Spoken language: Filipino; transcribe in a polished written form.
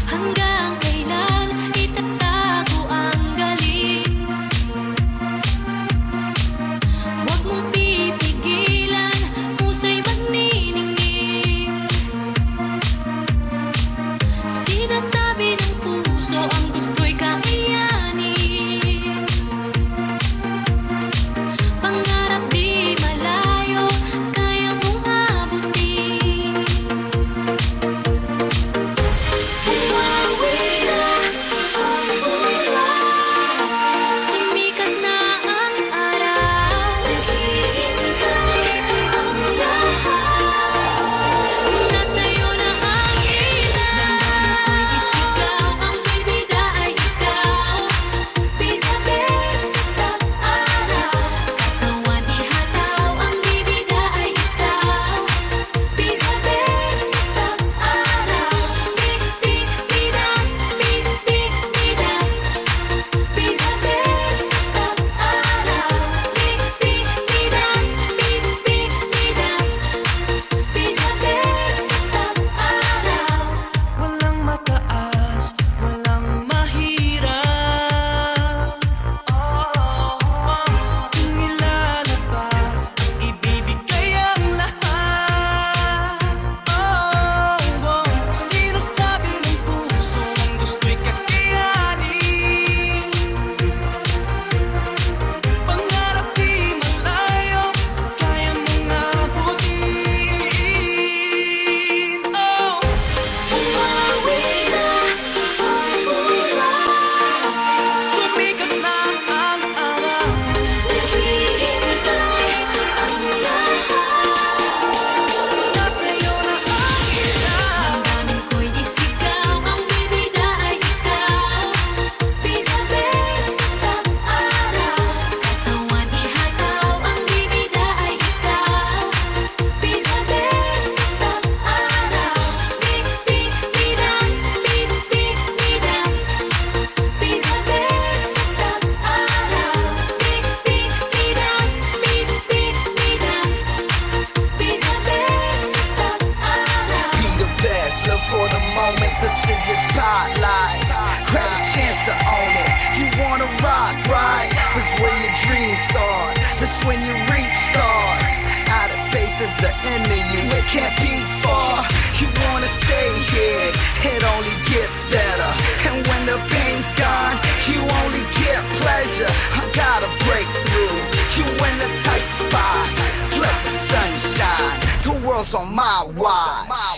Hanggang kailan itatago ang galing? Huwag mong pipigilan, husay magniningning. Sinasabi ng puso ang gusto'y kakayanin. Pangarap di malayo, kaya mong abutin. Bumawi na ang buwan, sumikat na ang araw. Naghihintay ang lahat, nasa'yo na ang ilan. Damdamin ko'y isigaw, ang bibida ay ikaw. Pinabesat ang araw, katawan ihataw, ang bibida ay ikaw. Pinabesat ang araw, bibida, bibida. Pinabesat ang araw, bibida, bibida. Pinabesat ang araw. Walang mataas, walang mahirap. Kung ilalabas, ibibigay ang lahat. Sinasabi ng puso ang gusto'y kakayanin. Pangarap di malayo, kaya mong abutin. Bumawi na ang buwan, Sumikat na ang araw. naghihintay ang lahat. Nasa'yo na ang ilan. Damdamin ko'y isigaw, ang bibida ay ikaw. Pinabesat ang araw, katawan ihataw, ang bibida ay ikaw. Pinabesat ang araw, bibida, bibida. Pinabesat ang araw, bibida, bibida. Pinabesat ang araw. Be the best, live for the moment, this is your spotlight. Grab a chance to own it. You wanna rock, right? This is where your dreams start. This is when you reach stars. Outer space is the end of you, it can't be far. You wanna stay here, it only gets better. And when the pain's gone, you only get pleasure. I gotta break through, you in a tight spot. Let the sun shine, the world's on my watch.